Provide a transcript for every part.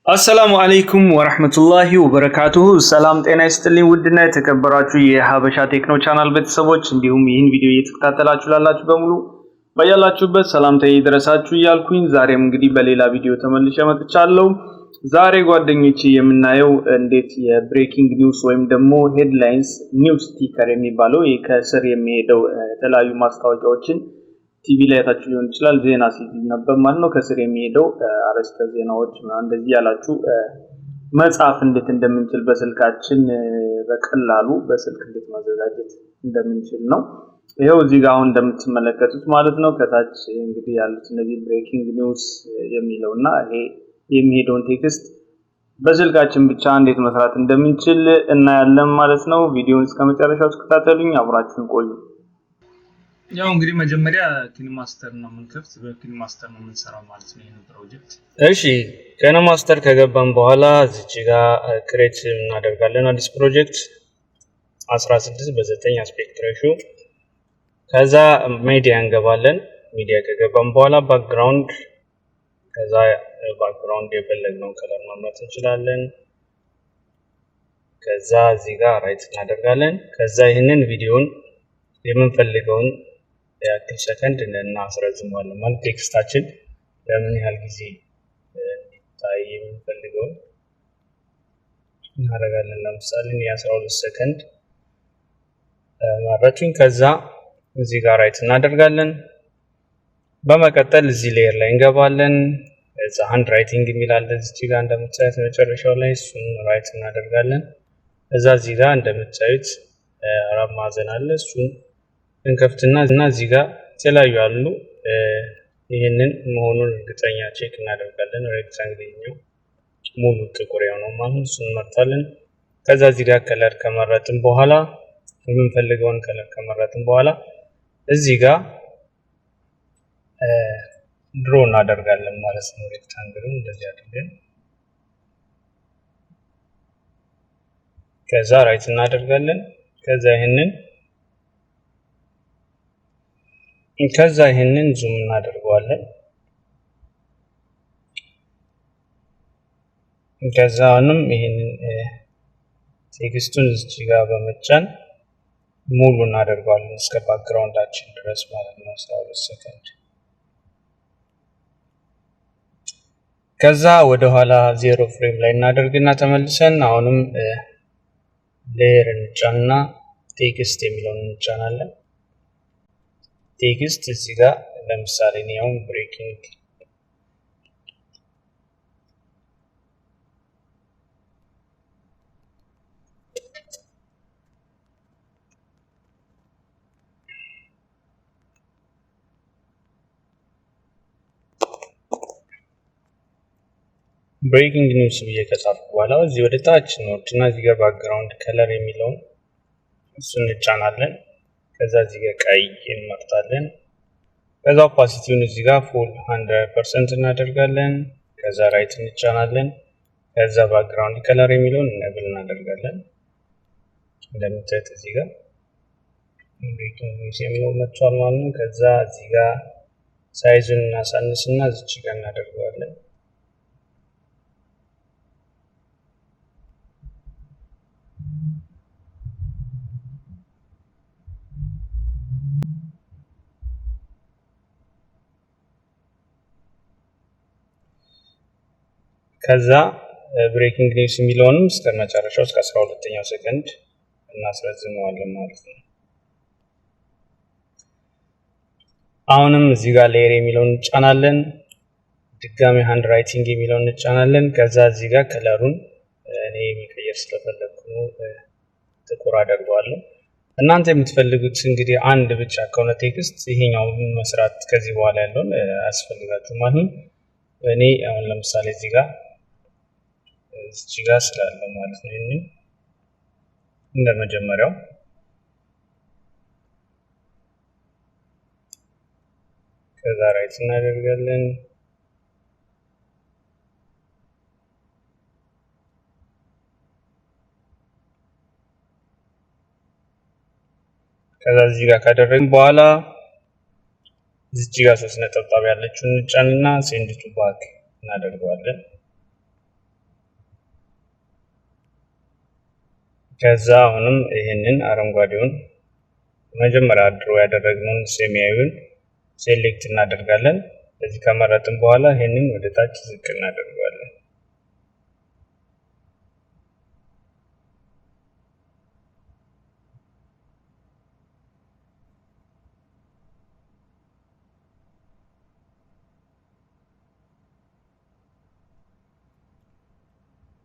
አሰላሙ አለይኩም ወራህመቱላሂ ወበረካቱሁ ሰላም ጤና ይስጥልኝ ውድና የተከበራችሁ የሀበሻ ቴክኖ ቻናል ቤተሰቦች እንዲሁም ይህን ቪዲዮ እየተከታተላችሁ ላላችሁ በሙሉ በያላችሁበት ሰላምታዬ ይድረሳችሁ እያልኩኝ ዛሬም እንግዲህ በሌላ ቪዲዮ ተመልሼ መጥቻለሁ። ዛሬ ጓደኞቼ የምናየው እንዴት የብሬኪንግ ኒውስ ወይም ደግሞ ሄድላይንስ ኒውስ ስቲከር የሚባለው ከስር የሚሄደው የተለያዩ ማስታወቂያዎችን ቲቪ ላይ ታች ሊሆን ይችላል ዜና ሲነበብ ማለት ነው ከስር የሚሄደው አረስተ ዜናዎች እንደዚህ ያላችሁ መጻፍ እንዴት እንደምንችል በስልካችን በቀላሉ በስልክ እንዴት ማዘጋጀት እንደምንችል ነው። ይሄው እዚህ ጋር አሁን እንደምትመለከቱት ማለት ነው ከታች እንግዲህ ያሉት እነዚህ ብሬኪንግ ኒውስ የሚለውና ይሄ የሚሄደውን ቴክስት በስልካችን ብቻ እንዴት መስራት እንደምንችል እናያለን ማለት ነው። ቪዲዮውን እስከመጨረሻው ተከታተሉኝ አብራችሁን ቆዩ። ያው እንግዲህ መጀመሪያ ኪኒማስተር ነው የምንከፍት በኪኒማስተር ነው የምንሰራው ማለት ነው ይሄን ፕሮጀክት። እሺ ኪኒማስተር ከገባን በኋላ እዚህ ጋር ክሬት እናደርጋለን አዲስ ፕሮጀክት 16 በ9 አስፔክት ሬሽዮ። ከዛ ሚዲያ እንገባለን። ሚዲያ ከገባን በኋላ ባክግራውንድ ከዛ ባክግራውንድ የፈለግነው ከለር መምረጥ እንችላለን። ከዛ እዚህ ጋር ራይት እናደርጋለን። ከዛ ይሄንን ቪዲዮን የምንፈልገውን ያክል ሰከንድ እናስረዝማለን ማለት ቴክስታችን ለምን ያህል ጊዜ እንዲታይ የምንፈልገውን እናደርጋለን። ለምሳሌ የ12 ሰከንድ ማረቱን ከዛ እዚህ ጋር ራይት እናደርጋለን። በመቀጠል እዚህ ሌየር ላይ እንገባለን። እዛ ሃንድ ራይቲንግ የሚላል እዚህ ጋር እንደምታዩት መጨረሻው ላይ እሱን ራይት እናደርጋለን። እዚህ ጋር እንደምታዩት አራት ማዕዘን አለ እሱን እንከፍትና እዚህ ጋር የተለያዩ አሉ ይሄንን መሆኑን እርግጠኛ ቼክ እናደርጋለን። ሬክታንግል ነው ሙሉ ጥቁር ነው ማለት ነው እሱን እንመርጣለን። ከዛ እዚህ ጋር ከለር ከመረጥን በኋላ የምንፈልገውን ከለር ከመረጥን በኋላ እዚህ ጋር ድሮ እናደርጋለን ማለት ነው። ሬክታንግሉን እንደዚህ አድርገን ከዛ ራይት እናደርጋለን። ከዛ ይሄንን ዙም እናደርገዋለን። ከዛንም ይሄንን ቴክስቱን እዚህ ጋር በመጫን ሙሉ እናደርገዋለን እስከ ባክግራውንዳችን ድረስ ማለት ነው 12 ሰከንድ። ከዛ ወደ ኋላ 0 ፍሬም ላይ እናደርግና ተመልሰን አሁንም ሌየር እንጫንና ቴክስት የሚለውን እንጫናለን። ቴክስት እዚህ ጋር ለምሳሌ ነው ብሬኪንግ ብሬኪንግ ኒውስ ብዬ ከጻፍኩ በኋላ እዚህ ወደ ታች እንወርድና እዚህ ጋር ባክግራውንድ ከለር የሚለውን እሱን እንጫናለን። ከዛ እዚህ ጋር ቀይ እንመርጣለን። ከዛ ኦፓሲቲውን እዚህ ጋር ፉል 100% እናደርጋለን። ከዛ ራይት እንጫናለን። ከዛ ባክግራውንድ ከለር የሚለውን ኢኔብል እናደርጋለን። እንደምታዩት እዚህ ጋር ብሬኪንግ ኒውስ የሚለው መጥቷል ማለት ነው። ከዛ እዚህ ጋር ሳይዙን እናሳንስና እዚህ ጋር እናደርጋለን። ከዛ ብሬኪንግ ኒውስ የሚለውንም እስከ መጨረሻው እስከ 12ኛው ሰከንድ እናስረዝመዋለን ማለት ነው። አሁንም እዚህ ጋር ሌየር የሚለውን እንጫናለን። ድጋሚ ሃንድ ራይቲንግ የሚለውን እንጫናለን። ከዛ እዚህ ጋር ከለሩን እኔ መቀየር ስለፈለኩ ነው ጥቁር አደርገዋለሁ። እናንተ የምትፈልጉት እንግዲህ አንድ ብቻ ከሆነ ቴክስት ይሄኛው መስራት ከዚህ በኋላ ያለውን አስፈልጋችሁ ማለት ነው። እኔ አሁን ለምሳሌ እዚህ ጋር ስላለው ማለት ነው ይሄንን እንደመጀመሪያው ከዛ ራይት እናደርጋለን። ከዛ እዚህ ጋር ካደረግን በኋላ እዚህ ጋር 3 ነጥብ ያለችውን እንጫንና ሴንድ ቱ ባክ እናደርጋለን። ከዛ አሁንም ይሄንን አረንጓዴውን መጀመሪያ ድሮ ያደረግነውን ሰማያዊውን ሴሌክት እናደርጋለን። ስለዚህ ከመረጥን በኋላ ይሄንን ወደ ታች ዝቅ እናደርጋለን።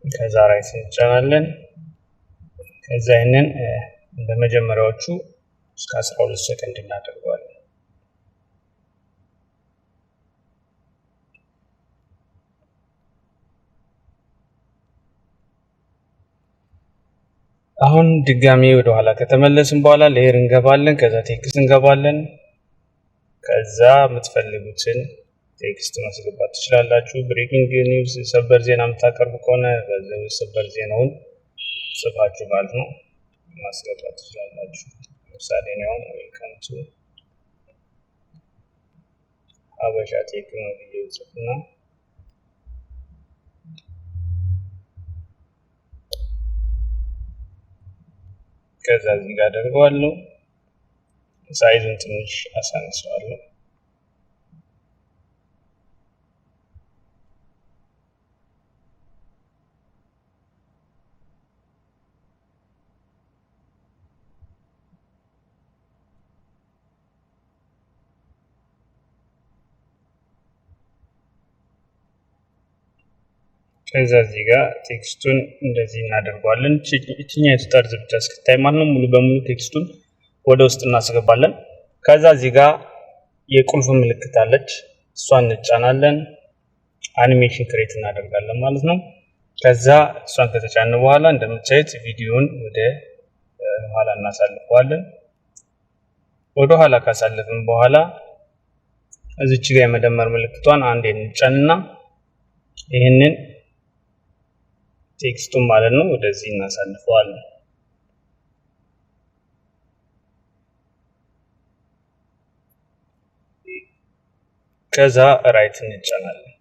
ከዛ ራይት እንጫናለን። ከዛ ይሄንን እንደመጀመሪያዎቹ እስከ 12 ሰከንድ እናደርጋለን። አሁን ድጋሚ ወደ ኋላ ከተመለስን በኋላ ሌየር እንገባለን። ከዛ ቴክስት እንገባለን። ከዛ የምትፈልጉትን ቴክስት ማስገባት ትችላላችሁ። ብሬኪንግ ኒውስ ሰበር ዜና የምታቀርቡ ከሆነ በዛው ሰበር ዜናውን ጽፋችሁ ማለት ነው ማስገባት ትችላላችሁ። ለምሳሌ ነው ዌልካም ቱ ሀበሻ ቴክኖሎጂ ጽፍና ከዛ እዚህ ጋር አደርገዋለሁ። ሳይዙን ትንሽ አሳንሰዋለሁ። ከዛ እዚህ ጋር ቴክስቱን እንደዚህ እናደርጋለን። እቺኛይቱ ጠርዝ ብቻ እስክታይ ማለት ነው። ሙሉ በሙሉ ቴክስቱን ወደ ውስጥ እናስገባለን። ከዛ እዚህ ጋር የቁልፍ ምልክት አለች፣ እሷን እንጫናለን። አኒሜሽን ክሬት እናደርጋለን ማለት ነው። ከዛ እሷን ከተጫነ በኋላ እንደምታዩት ቪዲዮን ወደ ኋላ እናሳልፈዋለን። ወደ ኋላ ካሳለፍን በኋላ እዚች ጋር የመደመር ምልክቷን አንዴ እንጫንና ይሄንን ቴክስቱን ማለት ነው ወደዚህ እናሳልፈዋለን። ከዛ ራይት እንጫናለን።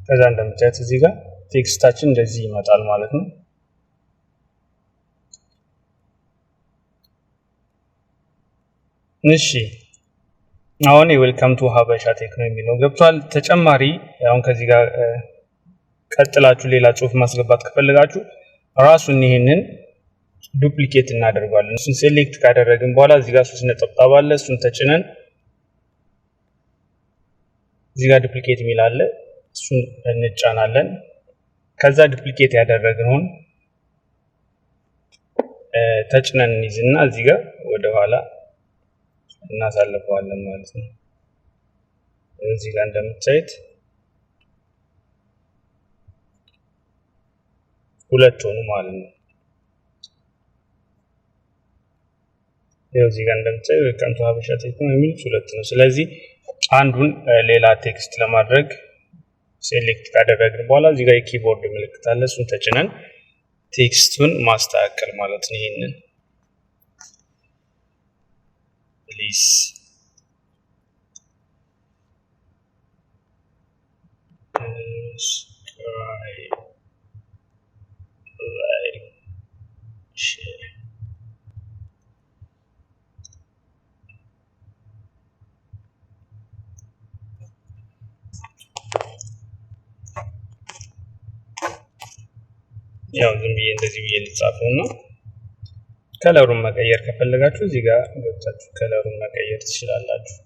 ከዛ እንደምታዩት እዚህ ጋር ቴክስታችን እንደዚህ ይመጣል ማለት ነው። እሺ አሁን ዌልካም ቱ ሀበሻ ቴክኖ የሚለው ገብቷል። ተጨማሪ አሁን ከዚህ ጋር ቀጥላችሁ ሌላ ጽሁፍ ማስገባት ከፈለጋችሁ ራሱን ይሄንን ዱፕሊኬት እናደርጋለን። እሱን ሴሌክት ካደረግን በኋላ እዚህ ጋር 3 ነጥብ አለ፣ እሱን ተጭነን እዚህ ጋር ዱፕሊኬት የሚል አለ፣ እሱን እንጫናለን። ከዛ ዱፕሊኬት ያደረግነውን ተጭነን እንይዝና እዚህ ጋር ወደ ኋላ እናሳልፈዋለን ማለት ነው። እዚህ ጋር እንደምታዩት ሁለት ሆኑ ማለት ነው። እዚህ ጋር እንደምታዩት ዌልካም ቱ ሀበሻ ቴክኖ የሚሉት ሁለት ነው። ስለዚህ አንዱን ሌላ ቴክስት ለማድረግ ሴሌክት ካደረግን በኋላ እዚህ ጋር የኪቦርድ ምልክት አለ፣ እሱን ተጭነን ቴክስቱን ማስተካከል ማለት ነው። ይሄንን ፕሊዝ ያው ዝም ብዬ እንደዚህ ብዬ ልጻፈው ነው። ከለሩን መቀየር ከፈለጋችሁ እዚህ ጋር ገብታችሁ ከለሩን መቀየር ትችላላችሁ።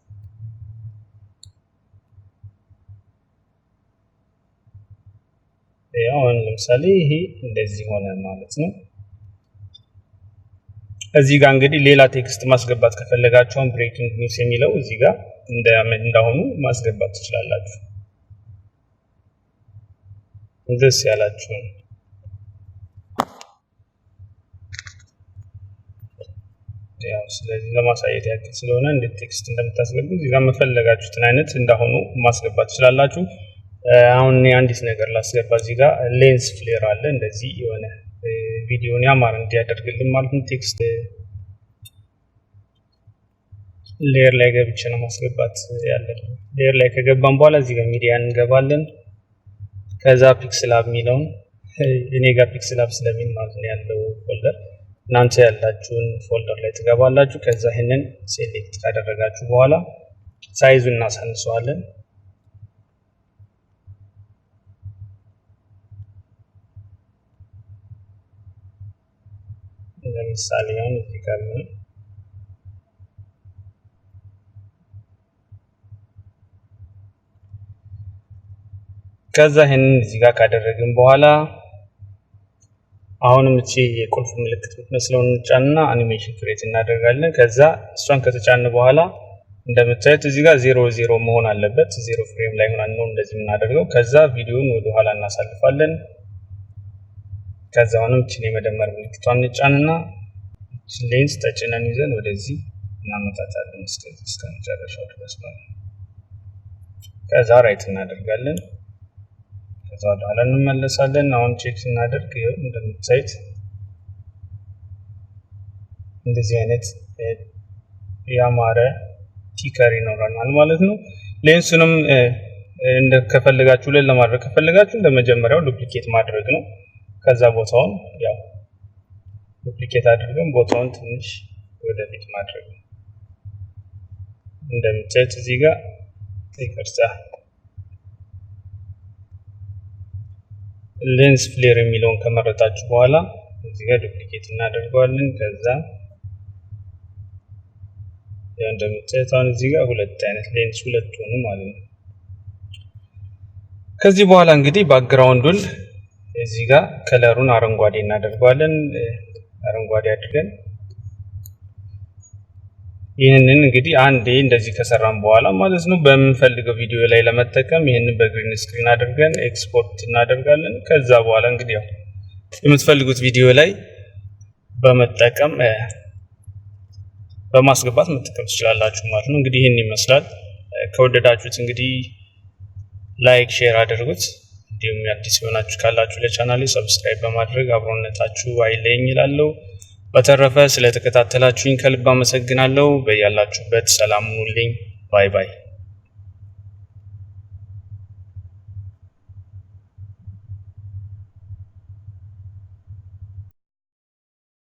ያው ለምሳሌ ይሄ እንደዚህ ሆነ ማለት ነው። እዚህ ጋር እንግዲህ ሌላ ቴክስት ማስገባት ከፈለጋችሁ ብሬኪንግ ኒውስ የሚለው እዚህ ጋር እንዳሁኑ ማስገባት ትችላላችሁ። ደስ ያላችሁ ያው ስለዚህ ለማሳየት ያክል ስለሆነ እንዴት ቴክስት እንደምታስገቡ እዚህ ጋር መፈለጋችሁትን አይነት እንዳሁኑ ማስገባት ትችላላችሁ። አሁን አንዲት ነገር ላስገባ። እዚህ ጋር ሌንስ ፍሌር አለ፣ እንደዚህ የሆነ ቪዲዮን ያማረ እንዲያደርግልን ማለት ነው። ቴክስት ሌየር ላይ ገብቼ ነው ማስገባት ያለብን። ሌየር ላይ ከገባን በኋላ እዚህ ጋር ሚዲያን እንገባለን። ከዛ ፒክስል አፕ የሚለውን እኔ ጋር ፒክስል አፕ ስለሚል ማለት ነው ያለው ፎልደር እናንተ ያላችሁን ፎልደር ላይ ትገባላችሁ ከዛ ይሄንን ሴሌክት ካደረጋችሁ በኋላ ሳይዙን እናሳንሰዋለን ለምሳሌ አሁን እዚህ ጋር ነው ከዛ ይሄንን እዚህ ጋር ካደረግን በኋላ አሁንም እቺ የቁልፍ ምልክት መስለውን እንጫንና አኒሜሽን ክሬት እናደርጋለን ከዛ እሷን ከተጫነ በኋላ እንደምታዩት እዚህ ጋር 00 መሆን አለበት 0 ፍሬም ላይ ሆነን ነው እንደዚህ እናደርገው ከዛ ቪዲዮውን ወደ ኋላ እናሳልፋለን ከዛ አሁንም እቺ የመደመር ምልክቷን እንጫንና እቺ ሌንስ ተጭነን ይዘን ወደዚህ እናመጣታለን እስከ መጨረሻው ድረስ ማለት ከዛ ራይት እናደርጋለን ከዛ ወደ ኋላ እንመለሳለን አሁን ቼክ እናደርግ እንደምታዩት እንደዚህ አይነት ያማረ ስቲከር ይኖራል ማለት ነው ሌንሱንም እንደከፈለጋችሁ ለማድረግ ከፈለጋችሁ እንደመጀመሪያው ዱፕሊኬት ማድረግ ነው ከዛ ቦታውን ያው ዱፕሊኬት አድርገን ቦታውን ትንሽ ወደፊት ማድረግ ነው እንደምታዩት እዚህ ጋር ይቅርታ ሌንስ ፍሌር የሚለውን ከመረጣችሁ በኋላ እዚህ ጋር ዱፕሊኬት እናደርጋለን ከዛ እንደምታዩት አሁን እዚህ ጋር ሁለት አይነት ሌንስ ሁለት ሆኑ ማለት ነው ከዚህ በኋላ እንግዲህ ባክግራውንዱን እዚህ ጋር ከለሩን አረንጓዴ እናደርጋለን አረንጓዴ አድርገን ይሄንን እንግዲህ አንዴ እንደዚህ ከሰራን በኋላ ማለት ነው በመንፈልገው ቪዲዮ ላይ ለመጠቀም ይሄንን በግሪን ስክሪን አድርገን ኤክስፖርት እናደርጋለን ከዛ በኋላ እንግዲህ ያው የምትፈልጉት ቪዲዮ ላይ በመጠቀም በማስገባት መጠቀም ትችላላችሁ ማለት ነው እንግዲህ ይሄን ይመስላል ከወደዳችሁት እንግዲህ ላይክ ሼር አድርጉት እንዲሁም አዲስ ሆናችሁ ካላችሁ ለቻናሌ ሰብስክራይብ በማድረግ አብሮነታችሁ አይለኝ ይላልው በተረፈ ስለተከታተላችሁኝ ከልብ አመሰግናለሁ በያላችሁበት ሰላም ሁኑልኝ ባይ ባይ